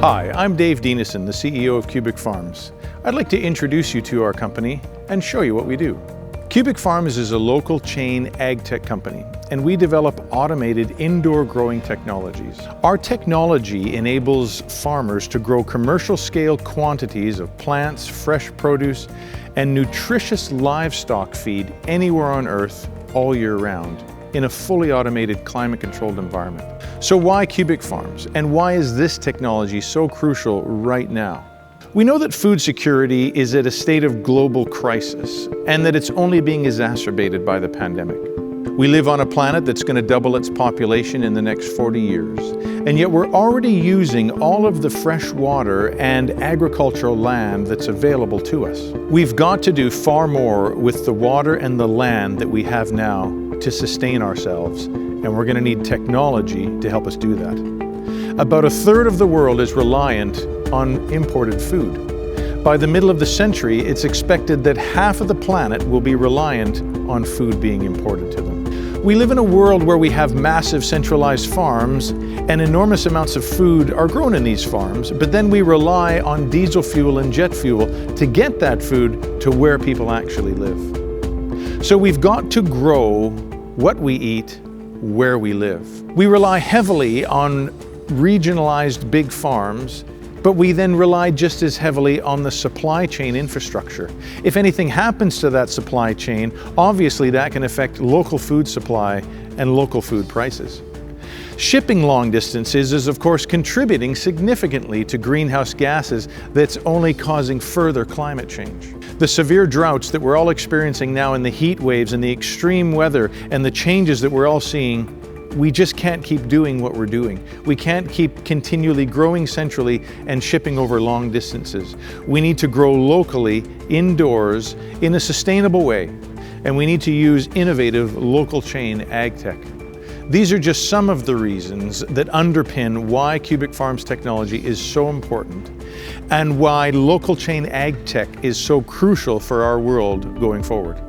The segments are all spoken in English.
Hi, I'm Dave Dienison, the CEO of CubicFarms. I'd like to introduce you to our company and show you what we do. CubicFarms is a local chain ag tech company, and we develop automated indoor growing technologies. Our technology enables farmers to grow commercial scale quantities of plants, fresh produce, and nutritious livestock feed anywhere on Earth all year round in a fully automated climate-controlled environment. So why CubicFarms, and why is this technology so crucial right now? We know that food security is at a state of global crisis, and that it's only being exacerbated by the pandemic. We live on a planet that's going to double its population in the next 40 years, and yet we're already using all of the fresh water and agricultural land that's available to us. We've got to do far more with the water and the land that we have now to sustain ourselves, and we're going to need technology to help us do that. About a third of the world is reliant on imported food. By the middle of the century, it's expected that half of the planet will be reliant on food being imported to them. We live in a world where we have massive centralized farms, and enormous amounts of food are grown in these farms, but then we rely on diesel fuel and jet fuel to get that food to where people actually live. So we've got to grow what we eat where we live. We rely heavily on regionalized big farms, but we then rely just as heavily on the supply chain infrastructure. If anything happens to that supply chain, obviously that can affect local food supply and local food prices. Shipping long distances is of course contributing significantly to greenhouse gases that's only causing further climate change. The severe droughts that we're all experiencing now, and the heat waves and the extreme weather and the changes that we're all seeing, we just can't keep doing what we're doing. We can't keep continually growing centrally and shipping over long distances. We need to grow locally, indoors, in a sustainable way, and we need to use innovative local chain ag tech. These are just some of the reasons that underpin why CubicFarms technology is so important, and why local chain ag tech is so crucial for our world going forward.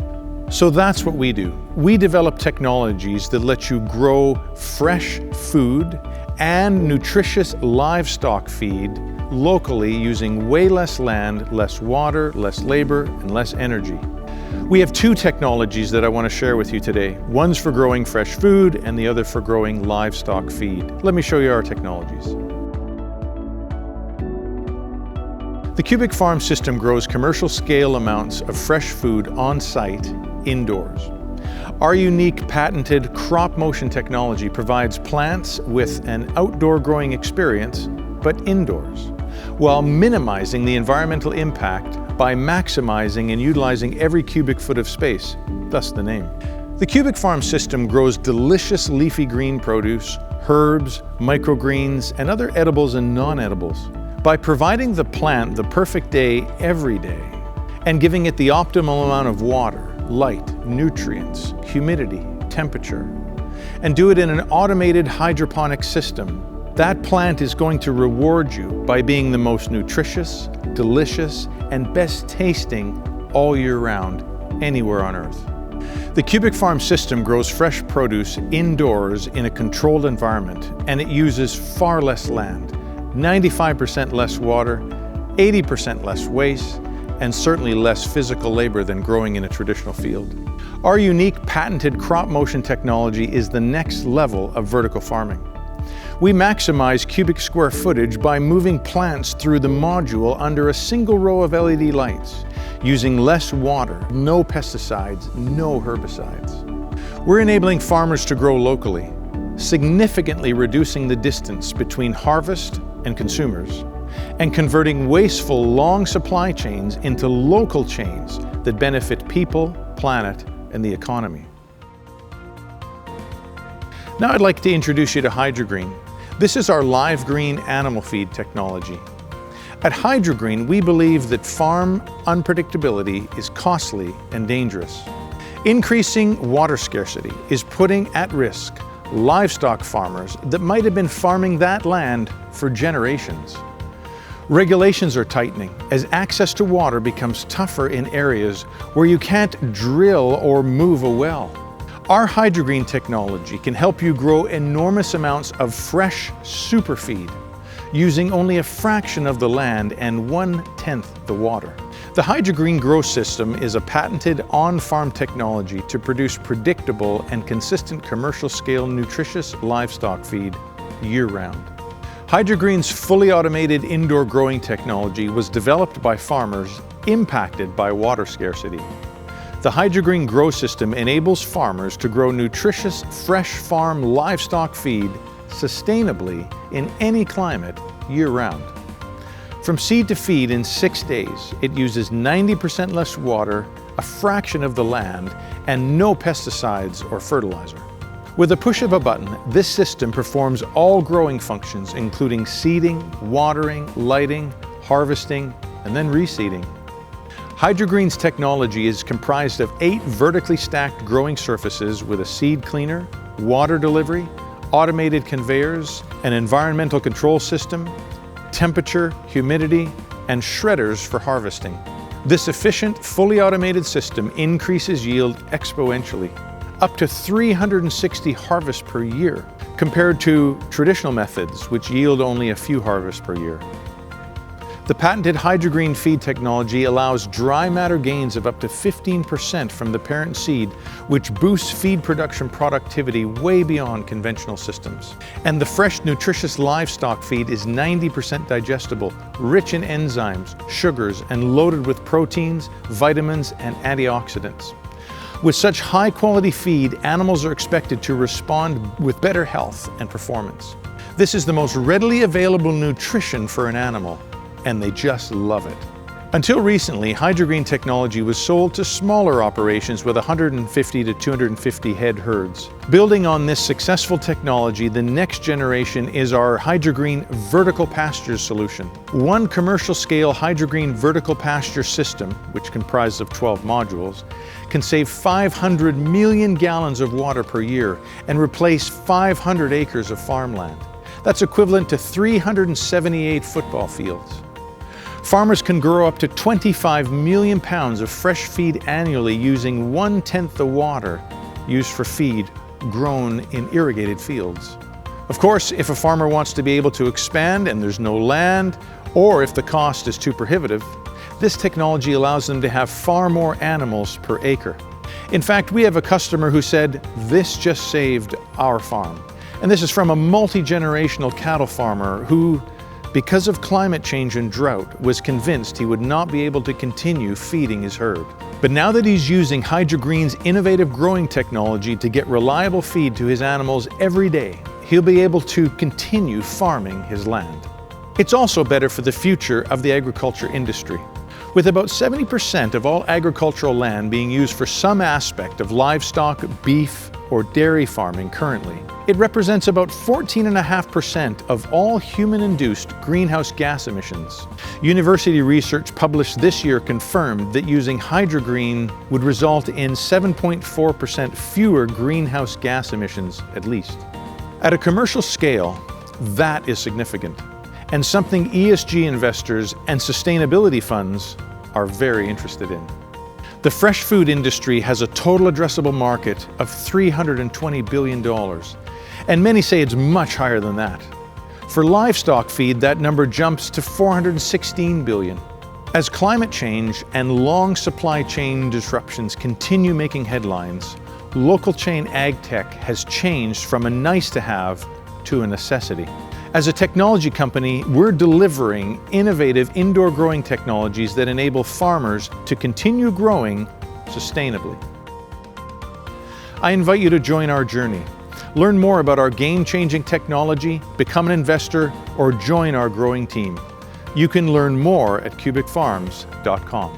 So that's what we do. We develop technologies that let you grow fresh food and nutritious livestock feed locally using way less land, less water, less labor, and less energy. We have two technologies that I want to share with you today. One's for growing fresh food and the other for growing livestock feed. Let me show you our technologies. The CubicFarm system grows commercial scale amounts of fresh food on site indoors. Our unique patented crop motion technology provides plants with an outdoor growing experience, but indoors, while minimizing the environmental impact by maximizing and utilizing every cubic foot of space, thus the name. The CubicFarm system grows delicious leafy green produce, herbs, microgreens, and other edibles and non-edibles by providing the plant the perfect day every day and giving it the optimal amount of water, light, nutrients, humidity, temperature, and do it in an automated hydroponic system. That plant is going to reward you by being the most nutritious, delicious, and best tasting all year round, anywhere on Earth. The CubicFarm system grows fresh produce indoors in a controlled environment, and it uses far less land, 95% less water, 80% less waste, and certainly less physical labor than growing in a traditional field. Our unique patented crop motion technology is the next level of vertical farming. We maximize cubic square footage by moving plants through the module under a single row of LED lights, using less water, no pesticides, no herbicides. We're enabling farmers to grow locally, significantly reducing the distance between harvest and consumers, and converting wasteful long supply chains into local chains that benefit people, planet, and the economy. Now I'd like to introduce you to HydroGreen. This is our live green animal feed technology. At HydroGreen, we believe that farm unpredictability is costly and dangerous. Increasing water scarcity is putting at risk livestock farmers that might have been farming that land for generations. Regulations are tightening as access to water becomes tougher in areas where you can't drill or move a well. Our HydroGreen technology can help you grow enormous amounts of fresh superfeed, using only a fraction of the land and 1/10 the water. The HydroGreen Grow System is a patented on-farm technology to produce predictable and consistent commercial-scale nutritious livestock feed year-round. HydroGreen's fully automated indoor growing technology was developed by farmers impacted by water scarcity. The HydroGreen Grow System enables farmers to grow nutritious, fresh farm livestock feed sustainably in any climate year-round. From seed to feed in 6 days, it uses 90% less water, a fraction of the land, and no pesticides or fertilizer. With a push of a button, this system performs all growing functions, including seeding, watering, lighting, harvesting, and then reseeding. HydroGreen's technology is comprised of 8 vertically stacked growing surfaces with a seed cleaner, water delivery, automated conveyors, an environmental control system, temperature, humidity, and shredders for harvesting. This efficient, fully automated system increases yield exponentially, up to 360 harvests per year, compared to traditional methods which yield only a few harvests per year. The patented HydroGreen feed technology allows dry matter gains of up to 15% from the parent seed, which boosts feed production productivity way beyond conventional systems. And the fresh, nutritious livestock feed is 90% digestible, rich in enzymes, sugars, and loaded with proteins, vitamins, and antioxidants. With such high-quality feed, animals are expected to respond with better health and performance. This is the most readily available nutrition for an animal, and they just love it. Until recently, HydroGreen technology was sold to smaller operations with 150 to 250 head herds. Building on this successful technology, the next generation is our HydroGreen vertical pasture solution. One commercial-scale HydroGreen vertical pasture system, which comprises of 12 modules, can save 500 million gallons of water per year and replace 500 acres of farmland. That's equivalent to 378 football fields. Farmers can grow up to 25 million pounds of fresh feed annually using 1/10 the water used for feed grown in irrigated fields. Of course, if a farmer wants to be able to expand and there's no land, or if the cost is too prohibitive, this technology allows them to have far more animals per acre. In fact, we have a customer who said, "This just saved our farm." And this is from a multi-generational cattle farmer who, because of climate change and drought, was convinced he would not be able to continue feeding his herd. But now that he's using HydroGreen's innovative growing technology to get reliable feed to his animals every day, he'll be able to continue farming his land. It's also better for the future of the agriculture industry. With about 70% of all agricultural land being used for some aspect of livestock, beef, or dairy farming currently, it represents about 14.5% of all human-induced greenhouse gas emissions. University research published this year confirmed that using HydroGreen would result in 7.4% fewer greenhouse gas emissions at least. At a commercial scale, that is significant, and something ESG investors and sustainability funds are very interested in. The fresh food industry has a total addressable market of $320 billion, and many say it's much higher than that. For livestock feed, that number jumps to $416 billion. As climate change and long supply chain disruptions continue making headlines, local chain ag tech has changed from a nice-to-have to a necessity. As a technology company, we're delivering innovative indoor growing technologies that enable farmers to continue growing sustainably. I invite you to join our journey. Learn more about our game-changing technology, become an investor, or join our growing team. You can learn more at CubicFarms.com.